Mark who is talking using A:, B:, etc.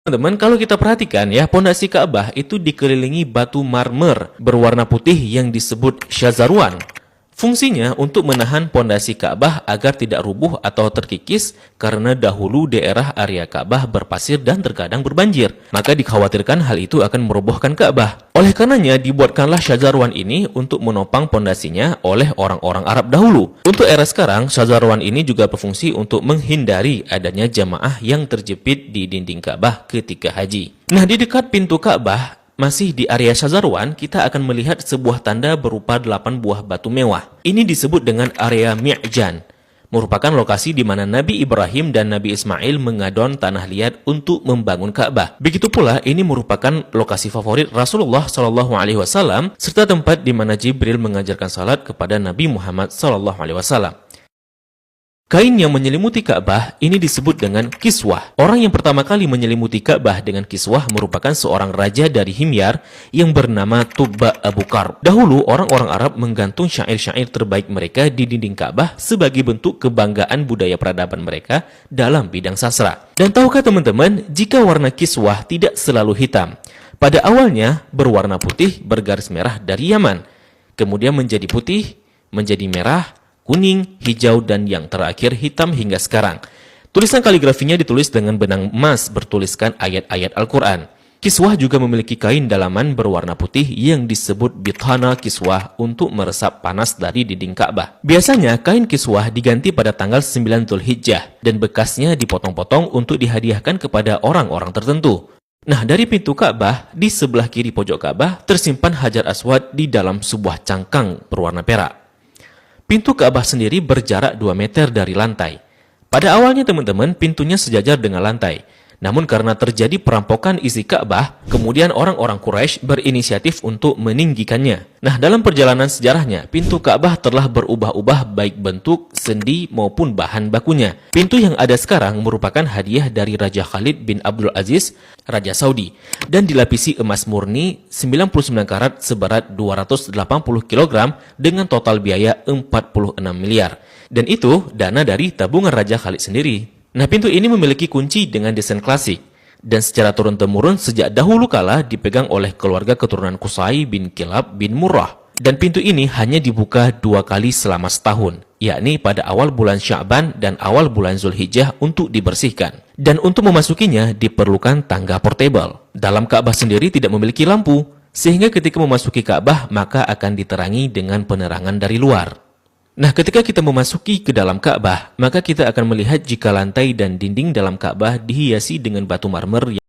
A: Teman-teman, kalau kita perhatikan ya, pondasi Ka'bah itu dikelilingi batu marmer berwarna putih yang disebut syazarwan. Fungsinya untuk menahan pondasi Ka'bah agar tidak rubuh atau terkikis karena dahulu daerah area Ka'bah berpasir dan terkadang berbanjir. Maka dikhawatirkan hal itu akan merobohkan Ka'bah. Oleh karenanya dibuatkanlah syazarwan ini untuk menopang pondasinya oleh orang-orang Arab dahulu. Untuk era sekarang, syazarwan ini juga berfungsi untuk menghindari adanya jamaah yang terjepit di dinding Ka'bah ketika haji. Nah, di dekat pintu Ka'bah, masih di area Syazarwan, kita akan melihat sebuah tanda berupa 8 buah batu mewah. Ini disebut dengan area Mi'jan, merupakan lokasi di mana Nabi Ibrahim dan Nabi Ismail mengadon tanah liat untuk membangun Ka'bah. Begitu pula, ini merupakan lokasi favorit Rasulullah SAW serta tempat di mana Jibril mengajarkan salat kepada Nabi Muhammad SAW. Kain yang menyelimuti Ka'bah ini disebut dengan kiswah. Orang yang pertama kali menyelimuti Ka'bah dengan kiswah merupakan seorang raja dari Himyar yang bernama Tubba Abu Karb. Dahulu, orang-orang Arab menggantung syair-syair terbaik mereka di dinding Ka'bah sebagai bentuk kebanggaan budaya peradaban mereka dalam bidang sastra. Dan tahukah teman-teman, jika warna kiswah tidak selalu hitam. Pada awalnya berwarna putih bergaris merah dari Yaman, kemudian menjadi putih, menjadi merah, kuning, hijau, dan yang terakhir hitam hingga sekarang. Tulisan kaligrafinya ditulis dengan benang emas bertuliskan ayat-ayat Al-Quran. Kiswah juga memiliki kain dalaman berwarna putih yang disebut bithana kiswah untuk meresap panas dari dinding Ka'bah. Biasanya kain kiswah diganti pada tanggal 9 Dzulhijjah dan bekasnya dipotong-potong untuk dihadiahkan kepada orang-orang tertentu. Nah, dari pintu Ka'bah, di sebelah kiri pojok Ka'bah tersimpan Hajar Aswad di dalam sebuah cangkang berwarna perak. Pintu Ka'bah sendiri berjarak 2 meter dari lantai. Pada awalnya teman-teman, pintunya sejajar dengan lantai. Namun karena terjadi perampokan isi Ka'bah, kemudian orang-orang Quraisy berinisiatif untuk meninggikannya. Nah, dalam perjalanan sejarahnya, pintu Ka'bah telah berubah-ubah baik bentuk, sendi maupun bahan bakunya. Pintu yang ada sekarang merupakan hadiah dari Raja Khalid bin Abdul Aziz, Raja Saudi, dan dilapisi emas murni 99 karat seberat 280 kg dengan total biaya 46 miliar. Dan itu dana dari tabungan Raja Khalid sendiri. Nah, pintu ini memiliki kunci dengan desain klasik dan secara turun-temurun sejak dahulu kala dipegang oleh keluarga keturunan Qusay bin Kilab bin Murrah. Dan pintu ini hanya dibuka 2 kali selama setahun, yakni pada awal bulan Sya'ban dan awal bulan Zulhijjah untuk dibersihkan. Dan untuk memasukinya diperlukan tangga portable. Dalam Ka'bah sendiri tidak memiliki lampu, sehingga ketika memasuki Ka'bah maka akan diterangi dengan penerangan dari luar. Nah, ketika kita memasuki ke dalam Ka'bah, maka kita akan melihat jika lantai dan dinding dalam Ka'bah dihiasi dengan batu marmer